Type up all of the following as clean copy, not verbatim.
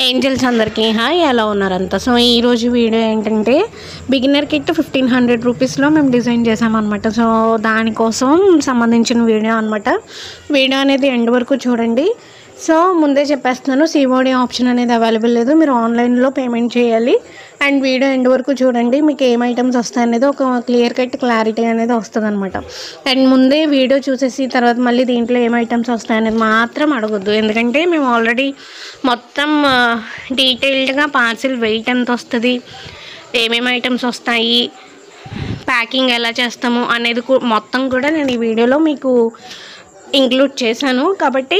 Angels అందరికీ hi, ఎలా ఉన్నారంతా? So ఈరోజు వీడియో ఏంటంటే బిగినర్ కిట్ 1500 రూపీస్లో మేము డిజైన్ చేసామన్నమాట. సో దానికోసం సంబంధించిన వీడియో అనమాట. వీడియో అనేది ఎండ్ వరకు చూడండి. సో ముందే చెప్పేస్తున్నాను, సిఓడి ఆప్షన్ అనేది అవైలబుల్ లేదు, మీరు ఆన్లైన్లో పేమెంట్ చేయాలి. అండ్ వీడియో ఎండ్ వరకు చూడండి, మీకు ఏం ఐటమ్స్ వస్తాయి అనేది ఒక క్లియర్ కట్ క్లారిటీ అనేది వస్తుంది అనమాట. అండ్ ముందే వీడియో చూసేసి తర్వాత మళ్ళీ దీంట్లో ఏం ఐటమ్స్ వస్తాయి అనేది మాత్రం అడగొద్దు, ఎందుకంటే మేము ఆల్రెడీ మొత్తం డీటెయిల్డ్గా పార్సిల్ వెయిట్ ఎంత వస్తుంది, ఏమేమి ఐటమ్స్ వస్తాయి, ప్యాకింగ్ ఎలా చేస్తాము అనేది మొత్తం కూడా నేను ఈ వీడియోలో మీకు ఇంక్లూడ్ చేశాను. కాబట్టి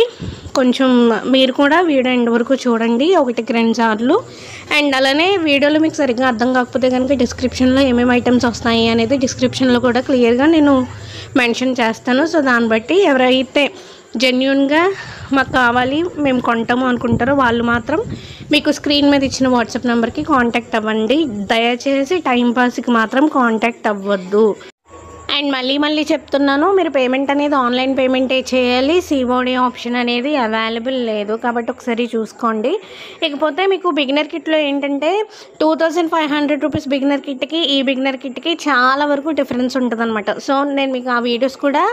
కొంచెం మీరు కూడా వీడియో ఎండ్ వరకు చూడండి, 1-2 సార్లు. అండ్ అలానే వీడియోలో మీకు సరిగ్గా అర్థం కాకపోతే కనుక డిస్క్రిప్షన్లో ఏమేమి ఐటమ్స్ వస్తాయి అనేది డిస్క్రిప్షన్లో కూడా క్లియర్గా నేను మెన్షన్ చేస్తాను. సో దాన్ని బట్టి ఎవరైతే జెన్యూన్గా మాకు కావాలి, మేము కొంటాము అనుకుంటారో వాళ్ళు మాత్రం మీకు స్క్రీన్ మీద ఇచ్చిన వాట్సాప్ నెంబర్కి కాంటాక్ట్ అవ్వండి. దయచేసి టైంపాస్కి మాత్రం కాంటాక్ట్ అవ్వద్దు. అండ్ మళ్ళీ చెప్తున్నాను, మీరు పేమెంట్ అనేది ఆన్లైన్ పేమెంటే చేయాలి, సిఓడి ఆప్షన్ అనేది అవైలబుల్ లేదు. కాబట్టి ఒకసారి చూసుకోండి. ఇకపోతే మీకు బిగినర్ కిట్లో ఏంటంటే 2500 రూపీస్ బిగినర్ కిట్కి ఈ బిగినర్ కిట్కి చాలా వరకు డిఫరెన్స్ ఉంటుంది అనమాట. సో నేను మీకు ఆ వీడియోస్ కూడా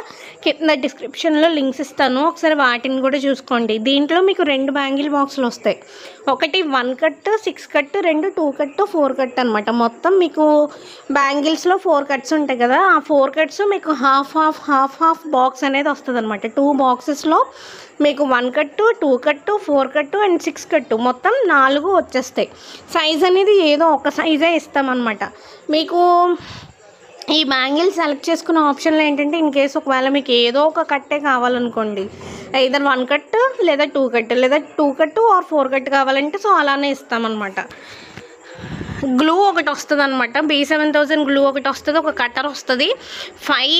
కింద డిస్క్రిప్షన్లో లింక్స్ ఇస్తాను, ఒకసారి వాటిని కూడా చూసుకోండి. దీంట్లో మీకు 2 బ్యాంగిల్ బాక్సులు వస్తాయి, ఒకటి 1 కట్, 6 కట్, 2 2 కట్, 4 కట్ అనమాట. మొత్తం మీకు బ్యాంగిల్స్లో 4 కట్స్ ఉంటాయి కదా, ఆ 4 కట్స్ మీకు హాఫ్ బాక్స్ అనేది వస్తుంది అనమాట. 2 బాక్సెస్లో మీకు 1 కట్టు, 2 కట్టు, 4 కట్టు అండ్ 6 కట్టు మొత్తం 4 వచ్చేస్తాయి. సైజ్ అనేది ఏదో ఒక సైజే ఇస్తామన్నమాట. మీకు ఈ బ్యాంగిల్ సెలెక్ట్ చేసుకున్న ఆప్షన్లో ఏంటంటే ఇన్ కేసు ఒకవేళ మీకు ఏదో ఒక కట్టే కావాలనుకోండి, ఐదర్ 1 కట్ లేదా 2 కట్ లేదా 2 కట్టు ఆర్ 4 కట్ కావాలంటే సో అలానే ఇస్తామన్నమాట. గ్లూ ఒకటి వస్తుంది అనమాట, B7000 గ్లూ ఒకటి వస్తుంది, ఒక కట్టర్ వస్తుంది, 5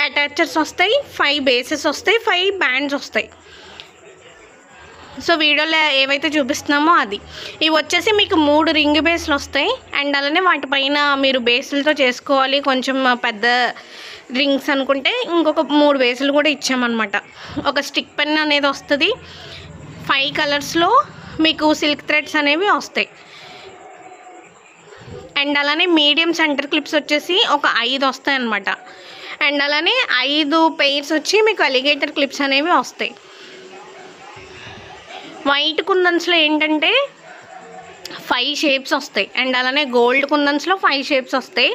అటాచర్స్ వస్తాయి, 5 బేసెస్ వస్తాయి, 5 బ్యాండ్స్ వస్తాయి. సో వీడియోలో ఏవైతే చూపిస్తున్నామో అది ఇవి వచ్చేసి మీకు 3 రింగ్ బేస్లు వస్తాయి. అండ్ అలానే వాటిపైన మీరు బేసులతో చేసుకోవాలి, కొంచెం పెద్ద రింగ్స్ అనుకుంటే ఇంకొక 3 బేసులు కూడా ఇచ్చామన్నమాట. ఒక స్టిక్ పెన్ అనేది వస్తుంది, 5 కలర్స్లో మీకు సిల్క్ థ్రెడ్స్ అనేవి వస్తాయి. అండ్ అలానే మీడియం సెంటర్ క్లిప్స్ వచ్చేసి ఒక 5 వస్తాయి అన్నమాట. అండ్ అలానే 5 పెయిర్స్ వచ్చి మీకు అలిగేటర్ క్లిప్స్ అనేవి వస్తాయి. వైట్ కుందన్స్లో ఏంటంటే 5 షేప్స్ వస్తాయి. అండ్ అలానే గోల్డ్ కుందన్స్లో 5 షేప్స్ వస్తాయి.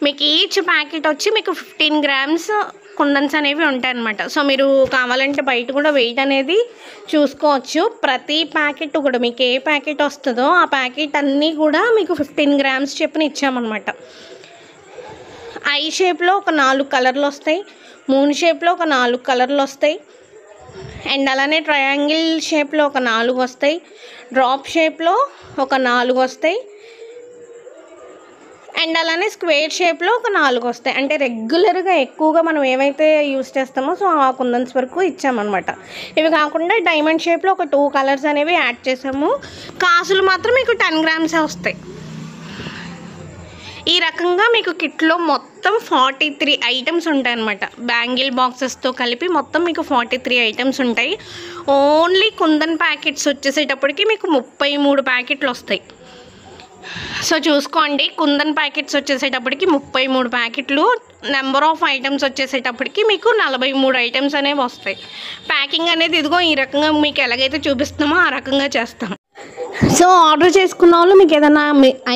మీకు ఈచ్ ప్యాకెట్ వచ్చి మీకు 15 గ్రామ్స్ కుందన్స్ అనేవి ఉంటాయి అన్నమాట. సో మీరు కావాలంటే బయట కూడా వెయిట్ అనేది చూసుకోవచ్చు. ప్రతి ప్యాకెట్ కూడా మీకు ఏ ప్యాకెట్ వస్తుందో ఆ ప్యాకెట్ అన్నీ కూడా మీకు 15 గ్రామ్స్ చొప్పున ఇచ్చామన్నమాట. ఐ షేప్లో ఒక 4 కలర్లు వస్తాయి, మూన్ షేప్లో ఒక 4 కలర్లు వస్తాయి, అండ్ అలానే ట్రయాంగిల్ షేప్లో ఒక 4 వస్తాయి, డ్రాప్ షేప్లో ఒక 4 వస్తాయి, అండ్ అలానే స్క్వేర్ షేప్లో ఒక 4 వస్తాయి. అంటే రెగ్యులర్గా ఎక్కువగా మనం ఏవైతే యూస్ చేస్తామో సో ఆ కుందన్స్ వరకు ఇచ్చామన్నమాట. ఇవి కాకుండా డైమండ్ షేప్లో ఒక 2 కలర్స్ అనేవి యాడ్ చేసాము. కాసులు మాత్రం మీకు 10 గ్రామ్సే వస్తాయి. ఈ రకంగా మీకు కిట్లో మొత్తం 43 ఐటమ్స్ ఉంటాయి అన్నమాట. బ్యాంగిల్ బాక్సెస్తో కలిపి మొత్తం మీకు 43 ఐటమ్స్ ఉంటాయి. ఓన్లీ కుందన్ ప్యాకెట్స్ వచ్చేసేటప్పటికి మీకు 33 ప్యాకెట్లు వస్తాయి. సో చూసుకోండి, కుందన్ ప్యాకెట్స్ వచ్చేసేటప్పటికి 33 ప్యాకెట్లు, నెంబర్ ఆఫ్ ఐటమ్స్ వచ్చేసేటప్పటికి మీకు 43 ఐటమ్స్ అనేవి వస్తాయి. ప్యాకింగ్ అనేది ఇదిగో ఈ రకంగా మీకు ఎలాగైతే చూపిస్తామో ఆ రకంగా చేస్తాం. సో ఆర్డర్ చేసుకున్న వాళ్ళు మీకు ఏదైనా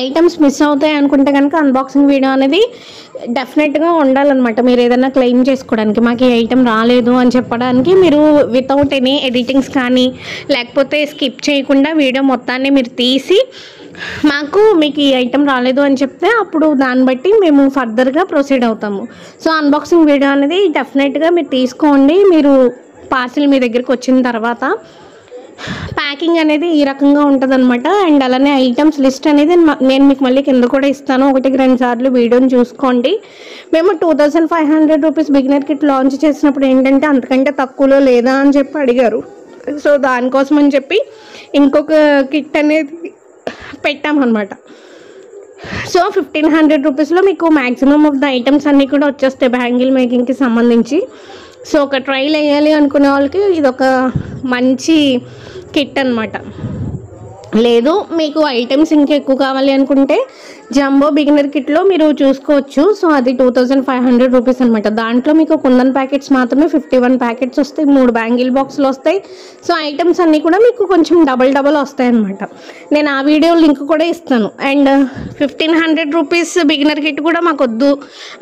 ఐటమ్స్ మిస్ అవుతాయి అనుకుంటే కనుక అన్బాక్సింగ్ వీడియో అనేది డెఫినెట్గా ఉండాలన్నమాట. మీరు ఏదైనా క్లెయిమ్ చేసుకోవడానికి, మాకు ఈ ఐటమ్ రాలేదు అని చెప్పడానికి మీరు వితౌట్ ఎనీ ఎడిటింగ్స్ కానీ లేకపోతే స్కిప్ చేయకుండా వీడియో మొత్తాన్ని మీరు తీసి మీకు ఈ ఐటమ్ రాలేదు అని చెప్తే అప్పుడు దాన్ని బట్టి మేము ఫర్దర్గా ప్రొసీడ్ అవుతాము. సో అన్బాక్సింగ్ వీడియో అనేది డెఫినెట్గా మీరు తీసుకోండి. మీరు పార్సిల్ మీ దగ్గరికి వచ్చిన తర్వాత ప్యాకింగ్ అనేది ఈ రకంగా ఉంటుంది అనమాట. అండ్ అలానే ఐటమ్స్ లిస్ట్ అనేది నేను మీకు మళ్ళీ కింద కూడా ఇస్తాను, 1-2 సార్లు వీడియోని చూసుకోండి. మేము 2500 రూపీస్ బిగినర్ కిట్ లాంచ్ చేసినప్పుడు ఏంటంటే అంతకంటే తక్కువలో లేదా అని చెప్పి అడిగారు. సో దానికోసం అని చెప్పి ఇంకొక కిట్ అనేది పెట్టామన్నమాట. సో 1500 రూపీస్లో మీకు మ్యాక్సిమం ఆఫ్ ద ఐటమ్స్ అన్నీ కూడా వచ్చేస్తాయి బ్యాంగిల్ మేకింగ్కి సంబంధించి. సో ఒక ట్రైల్ వేయాలి అనుకునే వాళ్ళకి ఇది ఒక మంచి కిట్ అన్నమాట. లేదు మీకు ఐటమ్స్ ఇంకా ఎక్కువ కావాలి అనుకుంటే జంబో బిగినర్ కిట్లో మీరు చూసుకోవచ్చు. సో అది 2500 రూపీస్ అనమాట. దాంట్లో మీకు కుందన్ ప్యాకెట్స్ మాత్రమే 51 ప్యాకెట్స్ వస్తాయి, 3 బ్యాంగిల్ బాక్సులు వస్తాయి. సో ఐటమ్స్ అన్నీ కూడా మీకు కొంచెం డబల్ వస్తాయి అనమాట. నేను ఆ వీడియో లింక్ కూడా ఇస్తాను. అండ్ 1500 రూపీస్ బిగినర్ కిట్ కూడా మాకు వద్దు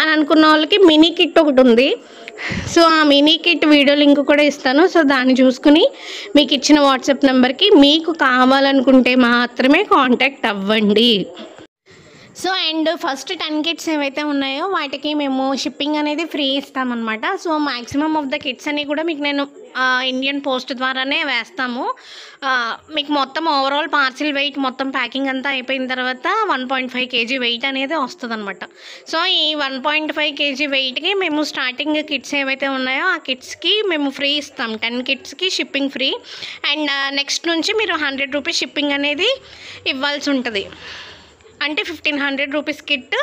అని అనుకున్న వాళ్ళకి మినీ కిట్ ఒకటి ఉంది. సో ఆ మినీ కిట్ వీడియో లింక్ కూడా ఇస్తాను. సో దాన్ని చూసుకుని మీకు ఇచ్చిన వాట్సాప్ నెంబర్కి మీకు కావాలనుకుంటే మాత్రమే కాంటాక్ట్ అవ్వండి. సో అండ్ ఫస్ట్ 10 కిట్స్ ఏవైతే ఉన్నాయో వాటికి మేము షిప్పింగ్ అనేది ఫ్రీ ఇస్తామన్నమాట. So maximum of the kits అన్నీ కూడా మీకు నేను ఇండియన్ పోస్ట్ ద్వారానే వేస్తాము. మీకు మొత్తం ఓవరాల్ పార్సిల్ వెయిట్ మొత్తం ప్యాకింగ్ అంతా అయిపోయిన తర్వాత 1.5 kg వెయిట్ అనేది వస్తుంది అనమాట. సో ఈ 1.5 kg వెయిట్కి మేము స్టార్టింగ్ కిట్స్ ఏవైతే ఉన్నాయో ఆ కిట్స్కి మేము ఫ్రీ ఇస్తాం. 10 కిట్స్కి షిప్పింగ్ ఫ్రీ. అండ్ నెక్స్ట్ నుంచి మీరు 100 రూపీస్ షిప్పింగ్ అనేది ఇవ్వాల్సి ఉంటుంది. అంటే 1500 rupees kit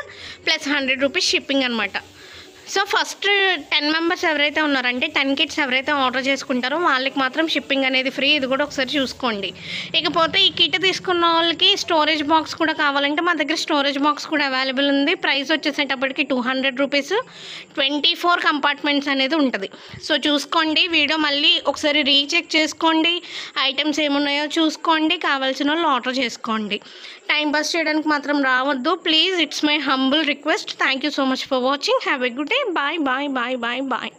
plus 100 rupees shipping అనమాట. సో ఫస్ట్ 10 మెంబర్స్ ఎవరైతే ఉన్నారో, అంటే 10 కిట్స్ ఎవరైతే ఆర్డర్ చేసుకుంటారో వాళ్ళకి మాత్రం షిప్పింగ్ అనేది ఫ్రీ. ఇది కూడా ఒకసారి చూసుకోండి. ఇకపోతే ఈ కిట్ తీసుకున్న వాళ్ళకి స్టోరేజ్ బాక్స్ కూడా కావాలంటే మా దగ్గర స్టోరేజ్ బాక్స్ కూడా అవైలబుల్ ఉంది. ప్రైస్ వచ్చేసేటప్పటికి 200 రూపీస్, 24 కంపార్ట్మెంట్స్ అనేది ఉంటుంది. సో చూసుకోండి, వీడియో మళ్ళీ ఒకసారి రీచెక్ చేసుకోండి, ఐటమ్స్ ఏమున్నాయో చూసుకోండి, కావాల్సిన వాళ్ళు ఆర్డర్ చేసుకోండి. టైం పాస్ చేయడానికి మాత్రం రావద్దు please. It's my humble request. Thank you so much for watching. Have a good day. Bye bye bye bye bye.